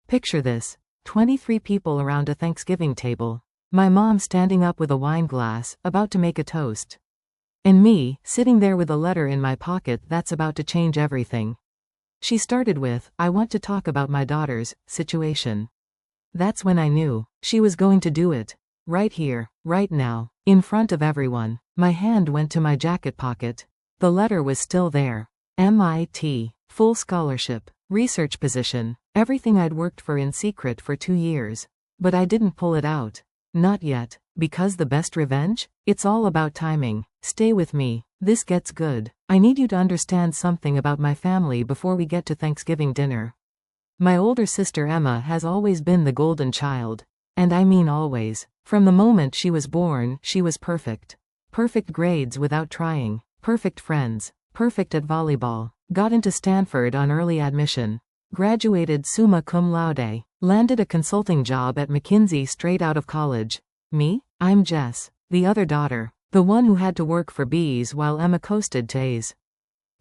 Picture this. 23 people around a Thanksgiving table. My mom standing up with a wine glass, about to make a toast. And me, sitting there with a letter in my pocket that's about to change everything. She started with, "I want to talk about my daughter's situation." That's when I knew. She was going to do it. Right here, right now, in front of everyone. My hand went to my jacket pocket. The letter was still there. MIT. Full scholarship. Research position. Everything I'd worked for in secret for 2 years. But I didn't pull it out. Not yet. Because the best revenge? It's all about timing. Stay with me. This gets good. I need you to understand something about my family before we get to Thanksgiving dinner. My older sister Emma has always been the golden child. And I mean always. From the moment she was born, she was perfect. Perfect grades without trying. Perfect friends. Perfect at volleyball. Got into Stanford on early admission. Graduated summa cum laude. Landed a consulting job at McKinsey straight out of college. Me? I'm Jess, the other daughter. The one who had to work for B's while Emma coasted to A's.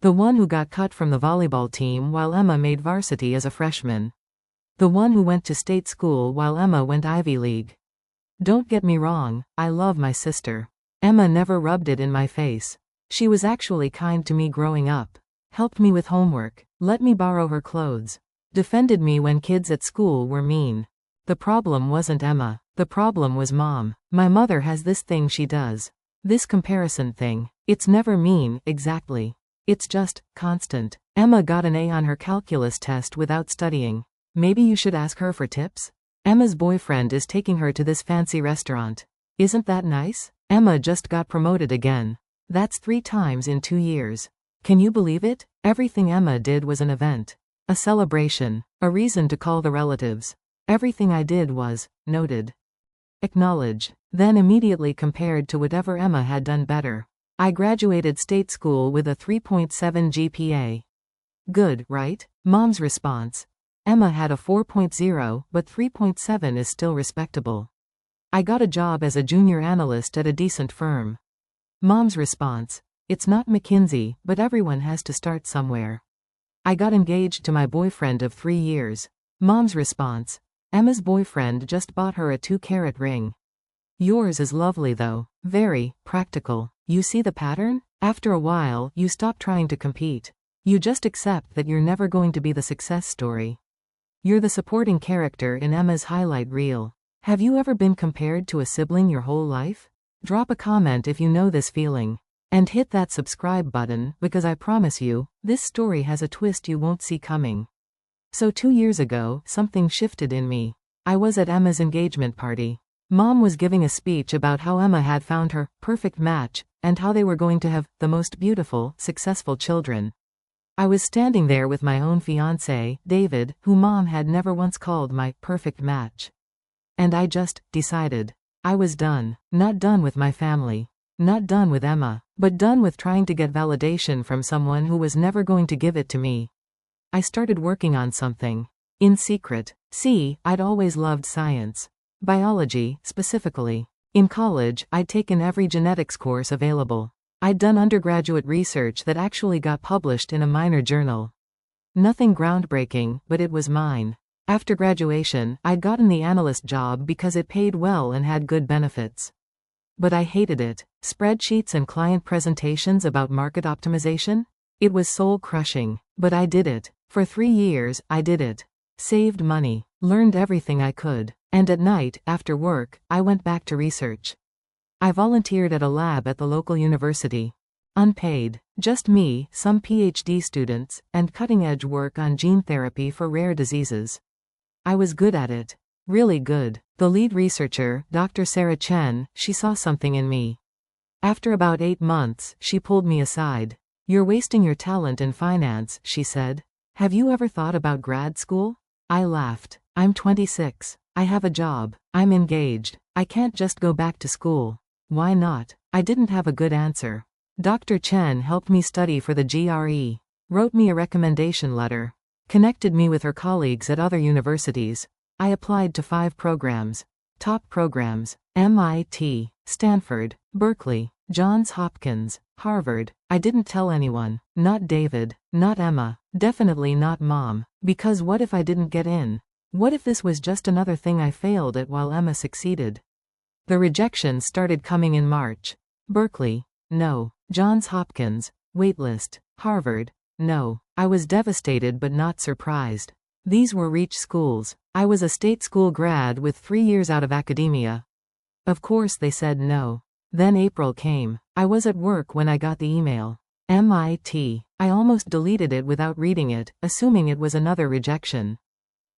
The one who got cut from the volleyball team while Emma made varsity as a freshman. The one who went to state school while Emma went Ivy League. Don't get me wrong, I love my sister. Emma never rubbed it in my face. She was actually kind to me growing up. Helped me with homework, let me borrow her clothes. Defended me when kids at school were mean. The problem wasn't Emma. The problem was Mom. My mother has this thing she does. This comparison thing. It's never mean, exactly. It's just constant. Emma got an A on her calculus test without studying. Maybe you should ask her for tips? Emma's boyfriend is taking her to this fancy restaurant. Isn't that nice? Emma just got promoted again. That's 3 times in 2 years. Can you believe it? Everything Emma did was an event. A celebration. A reason to call the relatives. Everything I did was noted. Acknowledge. Then immediately compared to whatever Emma had done better. I graduated state school with a 3.7 GPA. Good, right? Mom's response. Emma had a 4.0, but 3.7 is still respectable. I got a job as a junior analyst at a decent firm. Mom's response. It's not McKinsey, but everyone has to start somewhere. I got engaged to my boyfriend of 3 years. Mom's response. Emma's boyfriend just bought her a 2-carat ring. Yours is lovely though. Very practical. You see the pattern? After a while, you stop trying to compete. You just accept that you're never going to be the success story. You're the supporting character in Emma's highlight reel. Have you ever been compared to a sibling your whole life? Drop a comment if you know this feeling. And hit that subscribe button, because I promise you, this story has a twist you won't see coming. So 2 years ago, something shifted in me. I was at Emma's engagement party. Mom was giving a speech about how Emma had found her perfect match, and how they were going to have the most beautiful, successful children. I was standing there with my own fiancé, David, who Mom had never once called my perfect match. And I just decided. I was done. Not done with my family. Not done with Emma, but done with trying to get validation from someone who was never going to give it to me. I started working on something. In secret. See, I'd always loved science. Biology, specifically. In college, I'd taken every genetics course available. I'd done undergraduate research that actually got published in a minor journal. Nothing groundbreaking, but it was mine. After graduation, I'd gotten the analyst job because it paid well and had good benefits. But I hated it. Spreadsheets and client presentations about market optimization? It was soul-crushing. But I did it. For 3 years, I did it. Saved money. Learned everything I could. And at night, after work, I went back to research. I volunteered at a lab at the local university. Unpaid. Just me, some PhD students, and cutting-edge work on gene therapy for rare diseases. I was good at it. Really good. The lead researcher, Dr. Sarah Chen, she saw something in me. After about 8 months, she pulled me aside. You're wasting your talent in finance, she said. Have you ever thought about grad school? I laughed. I'm 26. I have a job. I'm engaged. I can't just go back to school. Why not? I didn't have a good answer. Dr. Chen helped me study for the GRE. Wrote me a recommendation letter. Connected me with her colleagues at other universities. I applied to 5 programs. Top programs. MIT, Stanford, Berkeley, Johns Hopkins, Harvard. I didn't tell anyone. Not David. Not Emma. Definitely not Mom. Because what if I didn't get in? What if this was just another thing I failed at while Emma succeeded? The rejections started coming in March. Berkeley, no. Johns Hopkins, waitlist. Harvard, no. I was devastated but not surprised. These were reach schools. I was a state school grad with 3 years out of academia. Of course they said no. Then April came. I was at work when I got the email. MIT. I almost deleted it without reading it, assuming it was another rejection.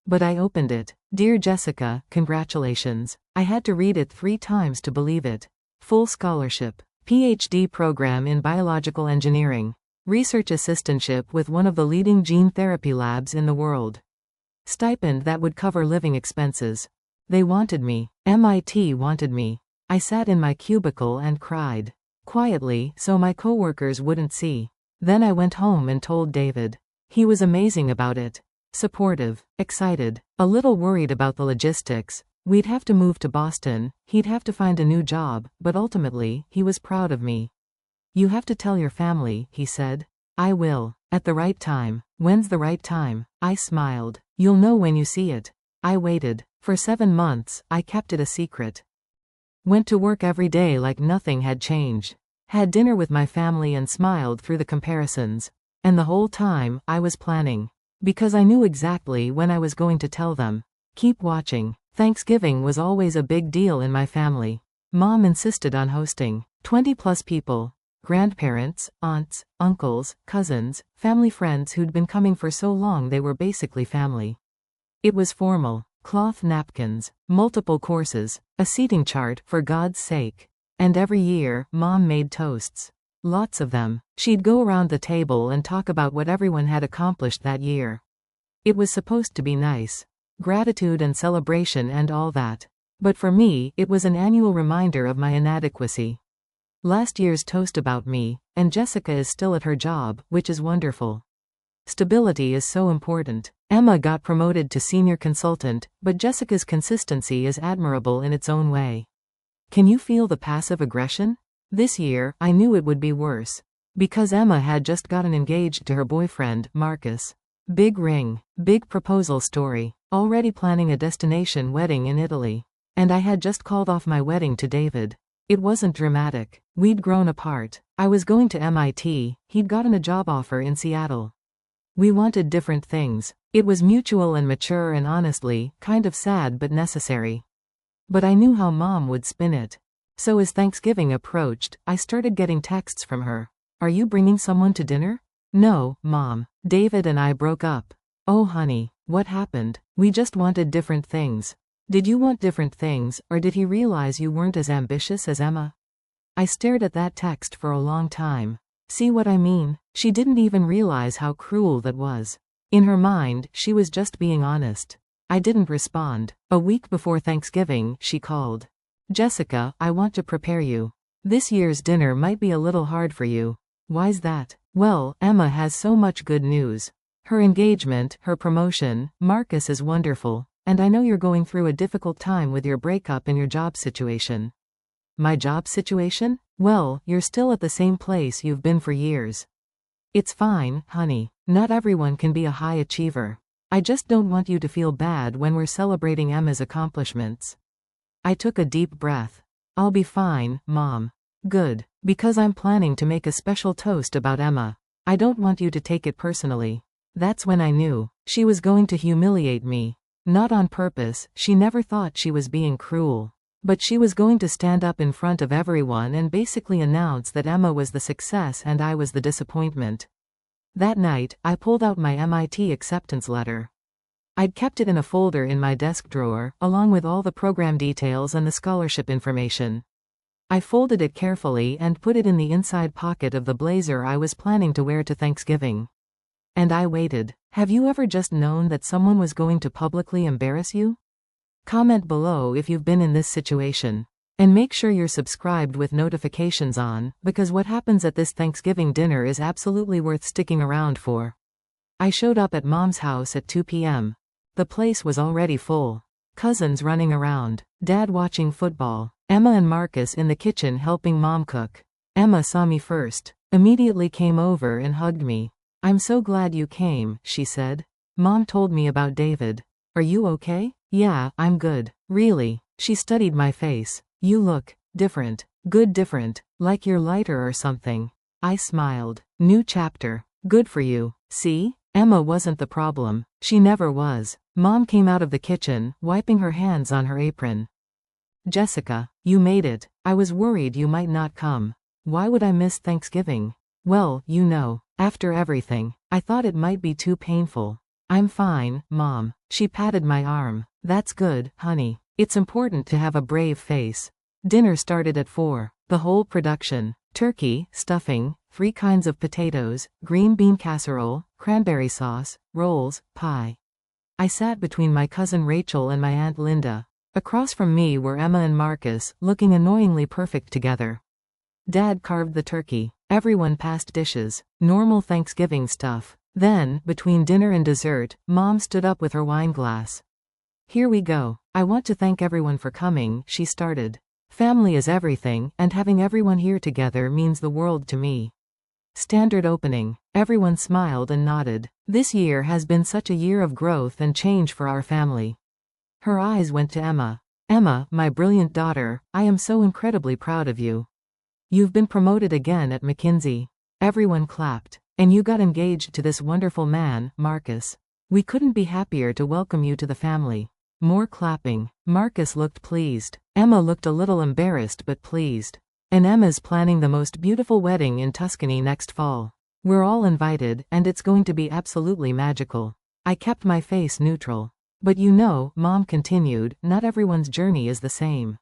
But I opened it. Dear Jessica, congratulations. I had to read it 3 times to believe it. Full scholarship. PhD program in biological engineering. Research assistantship with one of the leading gene therapy labs in the world. Stipend that would cover living expenses. They wanted me. MIT wanted me. I sat in my cubicle and cried. Quietly, so my coworkers wouldn't see. Then I went home and told David. He was amazing about it. Supportive, excited, a little worried about the logistics. We'd have to move to Boston, he'd have to find a new job, but ultimately, he was proud of me. You have to tell your family, he said. I will. At the right time. When's the right time? I smiled. You'll know when you see it. I waited. For 7 months, I kept it a secret. Went to work every day like nothing had changed. Had dinner with my family and smiled through the comparisons. And the whole time, I was planning. Because I knew exactly when I was going to tell them. Keep watching. Thanksgiving was always a big deal in my family. Mom insisted on hosting. 20+ people. Grandparents, aunts, uncles, cousins, family friends who'd been coming for so long they were basically family. It was formal. Cloth napkins, multiple courses, a seating chart for God's sake. And every year, Mom made toasts. Lots of them. She'd go around the table and talk about what everyone had accomplished that year. It was supposed to be nice. Gratitude and celebration and all that. But for me, it was an annual reminder of my inadequacy. Last year's toast about me, and Jessica is still at her job, which is wonderful. Stability is so important. Emma got promoted to senior consultant, but Jessica's consistency is admirable in its own way. Can you feel the passive aggression? This year, I knew it would be worse. Because Emma had just gotten engaged to her boyfriend, Marcus. Big ring, big proposal story, already planning a destination wedding in Italy. And I had just called off my wedding to David. It wasn't dramatic. We'd grown apart. I was going to MIT, he'd gotten a job offer in Seattle. We wanted different things. It was mutual and mature and honestly, kind of sad but necessary. But I knew how Mom would spin it. So as Thanksgiving approached, I started getting texts from her. Are you bringing someone to dinner? No, Mom. David and I broke up. Oh honey, what happened? We just wanted different things. Did you want different things, or did he realize you weren't as ambitious as Emma? I stared at that text for a long time. See what I mean? She didn't even realize how cruel that was. In her mind, she was just being honest. I didn't respond. A week before Thanksgiving, she called. Jessica, I want to prepare you. This year's dinner might be a little hard for you. Why's that? Well, Emma has so much good news. Her engagement, her promotion, Marcus is wonderful. And I know you're going through a difficult time with your breakup and your job situation. My job situation? Well, you're still at the same place you've been for years. It's fine, honey. Not everyone can be a high achiever. I just don't want you to feel bad when we're celebrating Emma's accomplishments. I took a deep breath. I'll be fine, Mom. Good. Because I'm planning to make a special toast about Emma. I don't want you to take it personally. That's when I knew. She was going to humiliate me. Not on purpose, she never thought she was being cruel. But she was going to stand up in front of everyone and basically announce that Emma was the success and I was the disappointment. That night, I pulled out my MIT acceptance letter. I'd kept it in a folder in my desk drawer, along with all the program details and the scholarship information. I folded it carefully and put it in the inside pocket of the blazer I was planning to wear to Thanksgiving. And I waited. Have you ever just known that someone was going to publicly embarrass you? Comment below if you've been in this situation. And make sure you're subscribed with notifications on, because what happens at this Thanksgiving dinner is absolutely worth sticking around for. I showed up at Mom's house at 2 p.m. The place was already full. Cousins running around, Dad watching football, Emma and Marcus in the kitchen helping Mom cook. Emma saw me first, immediately came over and hugged me. I'm so glad you came, she said. Mom told me about David. Are you okay? Yeah, I'm good. Really? She studied my face. You look different. Good different. Like you're lighter or something. I smiled. New chapter. Good for you. See? Emma wasn't the problem. She never was. Mom came out of the kitchen, wiping her hands on her apron. Jessica, you made it. I was worried you might not come. Why would I miss Thanksgiving? Well, you know, after everything, I thought it might be too painful. I'm fine, Mom. She patted my arm. That's good, honey. It's important to have a brave face. Dinner started at 4. The whole production. Turkey, stuffing, 3 kinds of potatoes, green bean casserole, cranberry sauce, rolls, pie. I sat between my cousin Rachel and my Aunt Linda. Across from me were Emma and Marcus, looking annoyingly perfect together. Dad carved the turkey. Everyone passed dishes. Normal Thanksgiving stuff. Then, between dinner and dessert, Mom stood up with her wine glass. Here we go. I want to thank everyone for coming, she started. Family is everything, and having everyone here together means the world to me. Standard opening. Everyone smiled and nodded. This year has been such a year of growth and change for our family. Her eyes went to Emma. Emma, my brilliant daughter, I am so incredibly proud of you. You've been promoted again at McKinsey. Everyone clapped. And you got engaged to this wonderful man, Marcus. We couldn't be happier to welcome you to the family. More clapping. Marcus looked pleased. Emma looked a little embarrassed but pleased. And Emma's planning the most beautiful wedding in Tuscany next fall. We're all invited, and it's going to be absolutely magical. I kept my face neutral. But you know, Mom continued, not everyone's journey is the same.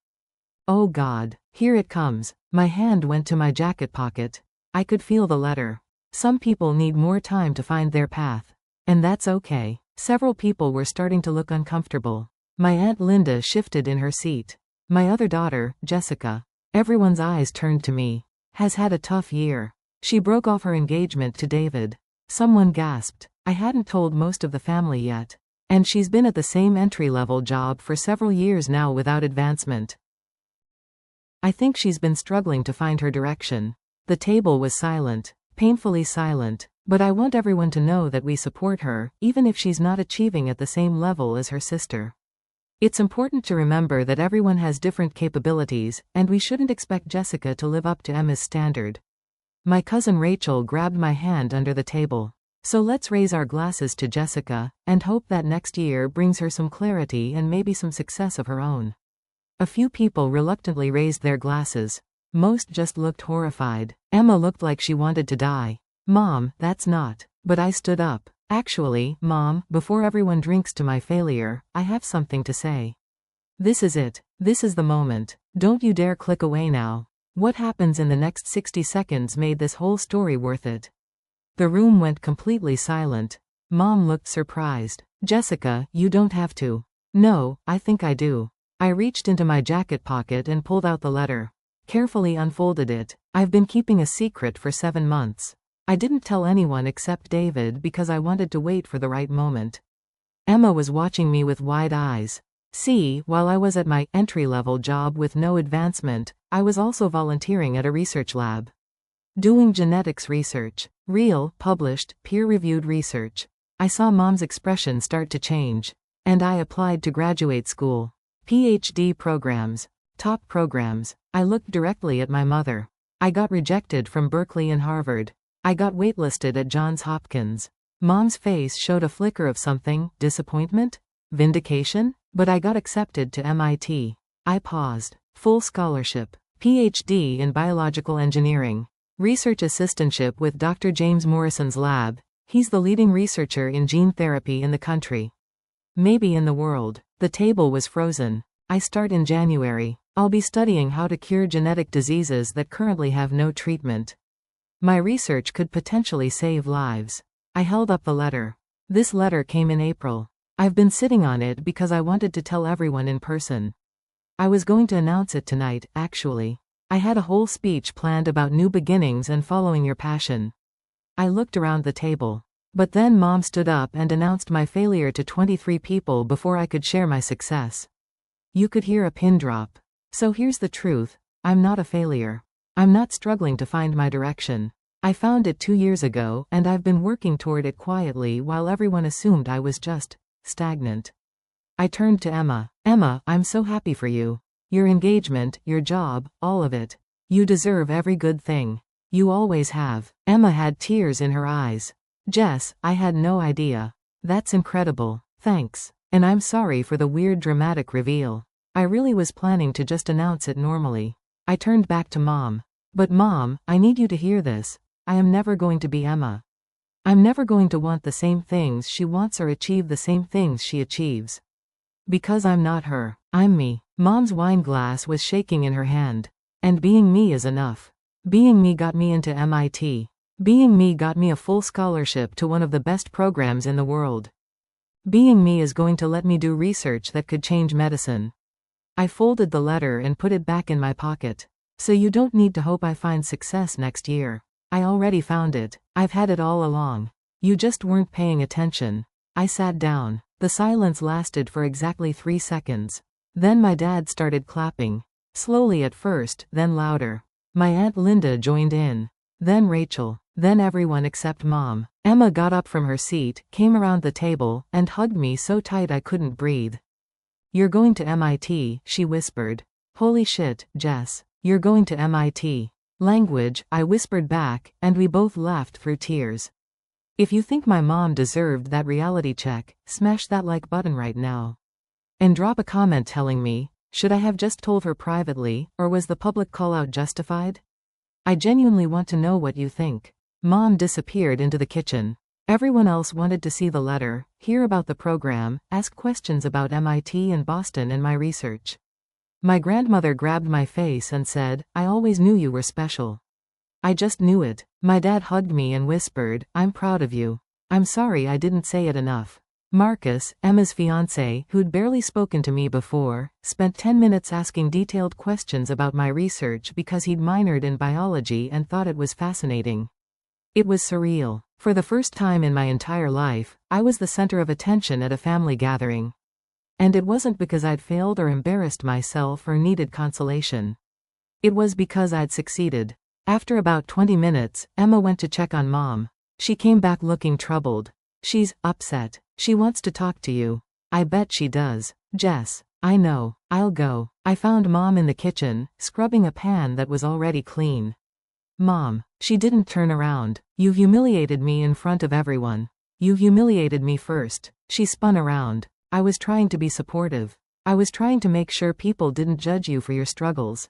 Oh God, here it comes. My hand went to my jacket pocket. I could feel the letter. Some people need more time to find their path. And that's okay. Several people were starting to look uncomfortable. My Aunt Linda shifted in her seat. My other daughter, Jessica. Everyone's eyes turned to me. Has had a tough year. She broke off her engagement to David. Someone gasped. I hadn't told most of the family yet. And she's been at the same entry-level job for several years now without advancement. I think she's been struggling to find her direction. The table was silent. Painfully silent. But I want everyone to know that we support her, even if she's not achieving at the same level as her sister. It's important to remember that everyone has different capabilities, and we shouldn't expect Jessica to live up to Emma's standard. My cousin Rachel grabbed my hand under the table. So let's raise our glasses to Jessica, and hope that next year brings her some clarity and maybe some success of her own. A few people reluctantly raised their glasses. Most just looked horrified. Emma looked like she wanted to die. Mom, that's not. But I stood up. Actually, Mom, before everyone drinks to my failure, I have something to say. This is it. This is the moment. Don't you dare click away now. What happens in the next 60 seconds made this whole story worth it. The room went completely silent. Mom looked surprised. Jessica, you don't have to. No, I think I do. I reached into my jacket pocket and pulled out the letter. Carefully unfolded it. I've been keeping a secret for 7 months. I didn't tell anyone except David because I wanted to wait for the right moment. Emma was watching me with wide eyes. See, while I was at my entry-level job with no advancement, I was also volunteering at a research lab. Doing genetics research. Real, published, peer-reviewed research. I saw Mom's expression start to change. And I applied to graduate school. PhD programs. Top programs. I looked directly at my mother. I got rejected from Berkeley and Harvard. I got waitlisted at Johns Hopkins. Mom's face showed a flicker of something, disappointment? Vindication? But I got accepted to MIT. I paused. Full scholarship. PhD in biological engineering. Research assistantship with Dr. James Morrison's lab. He's the leading researcher in gene therapy in the country. Maybe in the world. The table was frozen. I start in January. I'll be studying how to cure genetic diseases that currently have no treatment. My research could potentially save lives. I held up the letter. This letter came in April. I've been sitting on it because I wanted to tell everyone in person. I was going to announce it tonight, actually. I had a whole speech planned about new beginnings and following your passion. I looked around the table. But then Mom stood up and announced my failure to 23 people before I could share my success. You could hear a pin drop. So here's the truth. I'm not a failure. I'm not struggling to find my direction. I found it 2 years ago, and I've been working toward it quietly while everyone assumed I was just stagnant. I turned to Emma. Emma, I'm so happy for you. Your engagement, your job, all of it. You deserve every good thing. You always have. Emma had tears in her eyes. Jess, I had no idea. That's incredible. Thanks. And I'm sorry for the weird dramatic reveal. I really was planning to just announce it normally. I turned back to Mom. But Mom, I need you to hear this. I am never going to be Emma. I'm never going to want the same things she wants or achieve the same things she achieves. Because I'm not her. I'm me. Mom's wine glass was shaking in her hand. And being me is enough. Being me got me into MIT. Being me got me a full scholarship to one of the best programs in the world. Being me is going to let me do research that could change medicine. I folded the letter and put it back in my pocket. So you don't need to hope I find success next year. I already found it. I've had it all along. You just weren't paying attention. I sat down. The silence lasted for exactly 3 seconds. Then my dad started clapping. Slowly at first, then louder. My Aunt Linda joined in. Then Rachel. Then everyone except Mom. Emma got up from her seat, came around the table, and hugged me so tight I couldn't breathe. You're going to MIT, she whispered. Holy shit, Jess. You're going to MIT. Language, I whispered back, and we both laughed through tears. If you think my mom deserved that reality check, smash that like button right now. And drop a comment telling me, should I have just told her privately, or was the public call-out justified? I genuinely want to know what you think. Mom disappeared into the kitchen. Everyone else wanted to see the letter, hear about the program, ask questions about MIT and Boston and my research. My grandmother grabbed my face and said, I always knew you were special. I just knew it. My dad hugged me and whispered, I'm proud of you. I'm sorry I didn't say it enough. Marcus, Emma's fiancé, who'd barely spoken to me before, spent 10 minutes asking detailed questions about my research because he'd minored in biology and thought it was fascinating. It was surreal. For the first time in my entire life, I was the center of attention at a family gathering. And it wasn't because I'd failed or embarrassed myself or needed consolation. It was because I'd succeeded. After about 20 minutes, Emma went to check on Mom. She came back looking troubled. She's upset. She wants to talk to you. I bet she does. Jess. I know. I'll go. I found Mom in the kitchen, scrubbing a pan that was already clean. Mom. She didn't turn around. You humiliated me in front of everyone. You humiliated me first. She spun around. I was trying to be supportive. I was trying to make sure people didn't judge you for your struggles.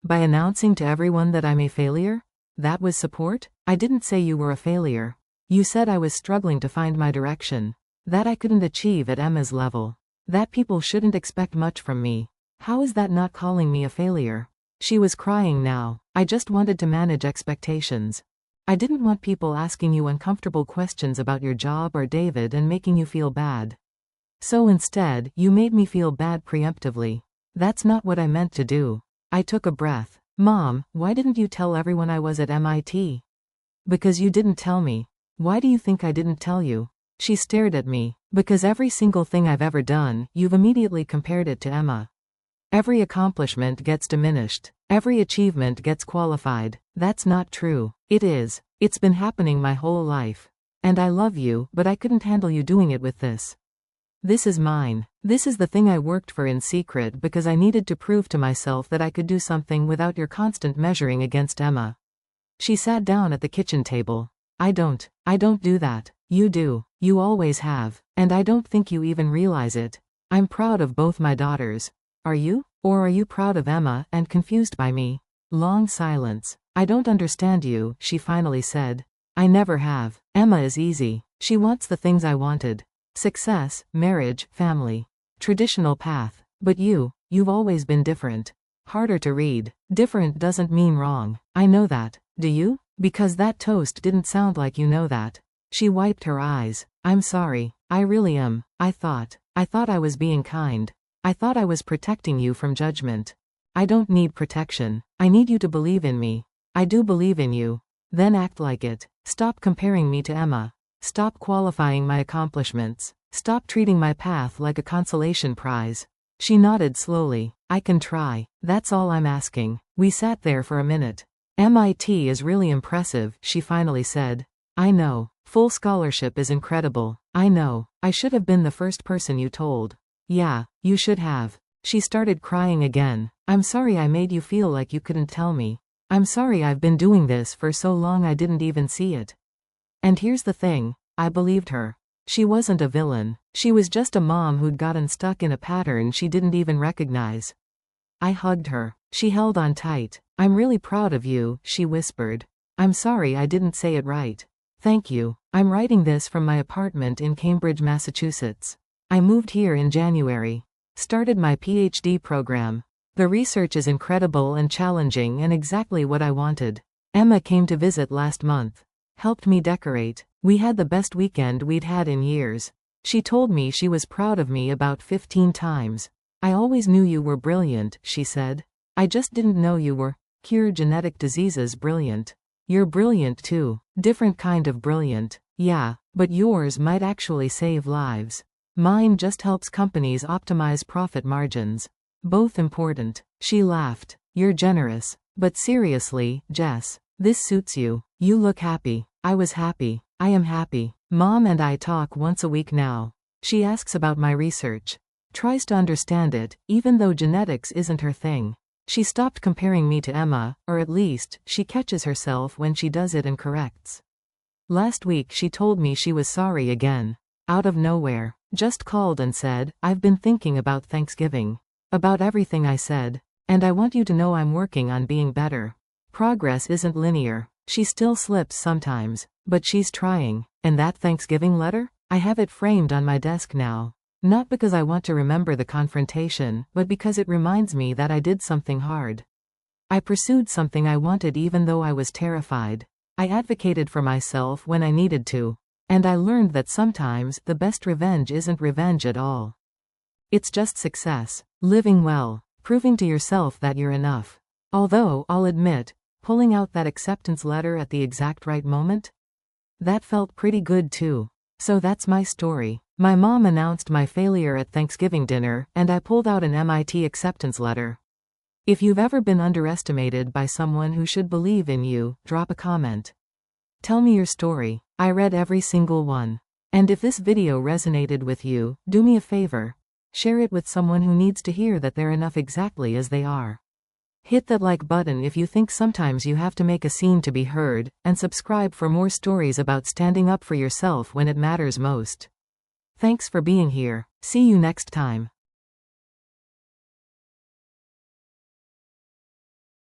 By announcing to everyone that I'm a failure? That was support? I didn't say you were a failure. You said I was struggling to find my direction. That I couldn't achieve at Emma's level. That people shouldn't expect much from me. How is that not calling me a failure? She was crying now. I just wanted to manage expectations. I didn't want people asking you uncomfortable questions about your job or David and making you feel bad. So instead, you made me feel bad preemptively. That's not what I meant to do. I took a breath. Mom, why didn't you tell everyone I was at MIT? Because you didn't tell me. Why do you think I didn't tell you? She stared at me. Because every single thing I've ever done, you've immediately compared it to Emma. Every accomplishment gets diminished. Every achievement gets qualified. That's not true. It is. It's been happening my whole life. And I love you, but I couldn't handle you doing it with this. This is mine. This is the thing I worked for in secret because I needed to prove to myself that I could do something without your constant measuring against Emma. She sat down at the kitchen table. I don't do that. You do. You always have. And I don't think you even realize it. I'm proud of both my daughters. Are you? Or are you proud of Emma and confused by me? Long silence. I don't understand you, she finally said. I never have. Emma is easy. She wants the things I wanted. Success, marriage, family. Traditional path. But you've always been different. Harder to read. Different doesn't mean wrong. I know that. Do you? Because that toast didn't sound like you know that. She wiped her eyes. I'm sorry. I really am. I thought I was being kind. I thought I was protecting you from judgment. I don't need protection. I need you to believe in me. I do believe in you. Then act like it. Stop comparing me to Emma. Stop qualifying my accomplishments. Stop treating my path like a consolation prize. She nodded slowly. I can try. That's all I'm asking. We sat there for a minute. MIT is really impressive, she finally said. I know. Full scholarship is incredible. I know. I should have been the first person you told. Yeah, you should have. She started crying again. I'm sorry I made you feel like you couldn't tell me. I'm sorry I've been doing this for so long I didn't even see it. And here's the thing, I believed her. She wasn't a villain. She was just a mom who'd gotten stuck in a pattern she didn't even recognize. I hugged her. She held on tight. I'm really proud of you, she whispered. I'm sorry I didn't say it right. Thank you. I'm writing this from my apartment in Cambridge, Massachusetts. I moved here in January. Started my PhD program. The research is incredible and challenging and exactly what I wanted. Emma came to visit last month. Helped me decorate. We had the best weekend we'd had in years. She told me she was proud of me about 15 times. I always knew you were brilliant, she said. I just didn't know you were cure genetic diseases brilliant. You're brilliant too. Different kind of brilliant. Yeah, but yours might actually save lives. Mine just helps companies optimize profit margins. Both important. She laughed. You're generous. But seriously, Jess, this suits you. You look happy. I was happy. I am happy. Mom and I talk once a week now. She asks about my research. Tries to understand it, even though genetics isn't her thing. She stopped comparing me to Emma, or at least, she catches herself when she does it and corrects. Last week she told me she was sorry again. Out of nowhere. Just called and said, I've been thinking about Thanksgiving. About everything I said. And I want you to know I'm working on being better. Progress isn't linear. She still slips sometimes, but she's trying. And that Thanksgiving letter? I have it framed on my desk now. Not because I want to remember the confrontation, but because it reminds me that I did something hard. I pursued something I wanted even though I was terrified. I advocated for myself when I needed to. And I learned that sometimes the best revenge isn't revenge at all. It's just success. Living well. Proving to yourself that you're enough. Although, I'll admit, pulling out that acceptance letter at the exact right moment? That felt pretty good too. So that's my story. My mom announced my failure at Thanksgiving dinner, and I pulled out an MIT acceptance letter. If you've ever been underestimated by someone who should believe in you, drop a comment. Tell me your story. I read every single one. And if this video resonated with you, do me a favor. Share it with someone who needs to hear that they're enough exactly as they are. Hit that like button if you think sometimes you have to make a scene to be heard, and subscribe for more stories about standing up for yourself when it matters most. Thanks for being here. See you next time.